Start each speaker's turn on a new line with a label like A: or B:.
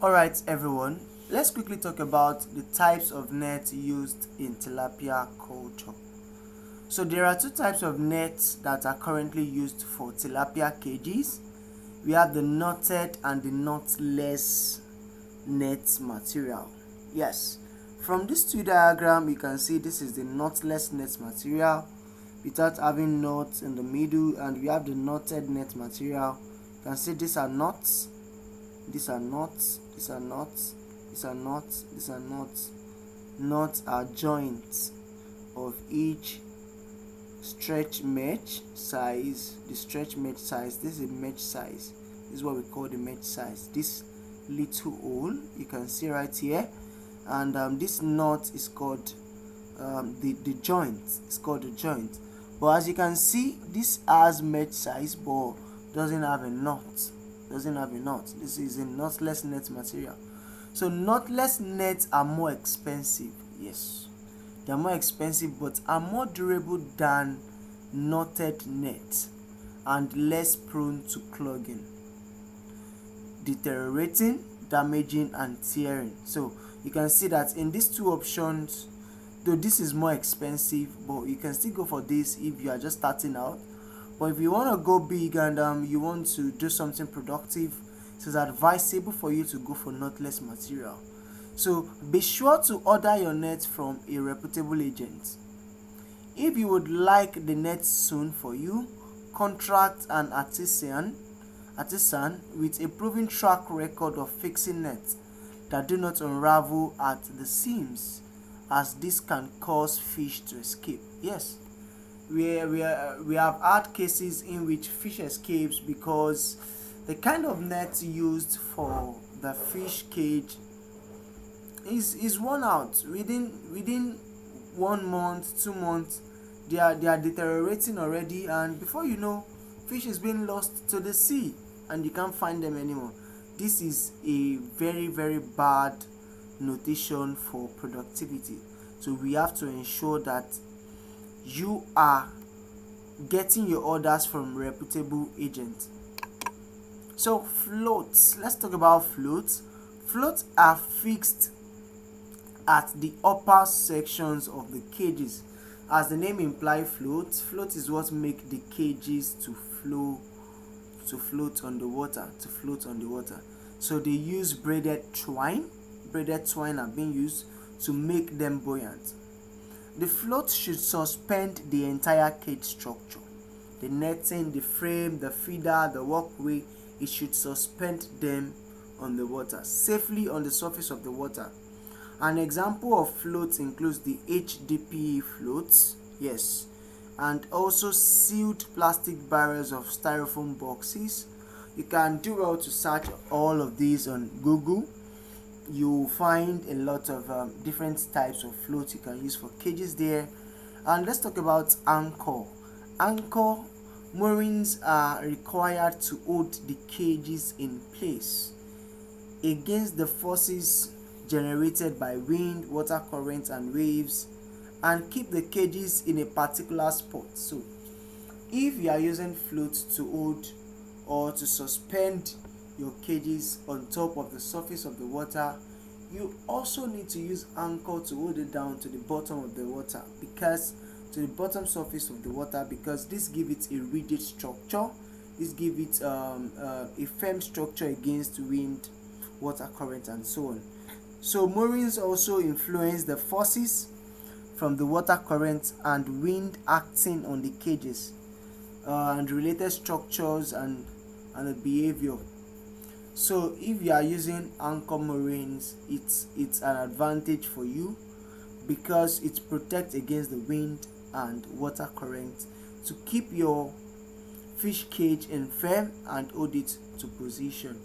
A: Alright everyone, let's quickly talk about the types of nets used in tilapia culture. So there are two types of nets that are currently used for tilapia cages. We have the knotted and the knotless net material. Yes, from this two diagram you can see this is the knotless net material without having knots in the middle, and we have the knotted net material. You can see these are knots, these are knots, these are knots, these are knots, these are knots. Knots are joints of each stretch mesh size. The stretch mesh size, this is a mesh size, this is what we call the mesh size. This little hole you can see right here, and this knot is called the joint. It's called the joint. But as you can see, this has mesh size but doesn't have a knot. This is a knotless net material. So knotless nets are more expensive. Yes, they are more expensive but are more durable than knotted nets and less prone to clogging, deteriorating, damaging, and tearing. So you can see that in these two options, though this is more expensive, but you can still go for this if you are just starting out. But if you want to go big and you want to do something productive, it is advisable for you to go for knotless material. So be sure to order your net from a reputable agent. If you would like the net sewn for you, contract an artisan with a proven track record of fixing nets that do not unravel at the seams, as this can cause fish to escape. Yes, we have had cases in which fish escapes because the kind of net used for the fish cage is worn out within 1 month, 2 months. They are deteriorating already, and before you know, fish is being lost to the sea and you can't find them anymore. This is a very bad notation for productivity. So we have to ensure that you are getting your orders from reputable agents. So floats, let's talk about floats. Floats are fixed at the upper sections of the cages. As the name implies, float is what make the cages to float on the water. So they use braided twine are being used to make them buoyant. The float should suspend the entire cage structure. The netting, the frame, the feeder, the walkway, it should suspend them on the water, safely on the surface of the water. An example of floats includes the HDPE floats, yes, and also sealed plastic barrels of styrofoam boxes. You can do well to search all of these on Google. You'll find a lot of different types of floats you can use for cages there. And let's talk about anchor. Moorings are required to hold the cages in place against the forces generated by wind, water currents, and waves, and keep the cages in a particular spot. So if you are using floats to hold or to suspend your cages on top of the surface of the water, you also need to use anchor to hold it down to the bottom of the water, because to the bottom surface of the water, because this gives it a rigid structure. This gives it a firm structure against wind, water current, and so on. So moorings also influence the forces from the water current and wind acting on the cages, and related structures and the behavior. So if you are using anchor moorings, it's an advantage for you because it protects against the wind and water current to keep your fish cage in firm and hold it to position.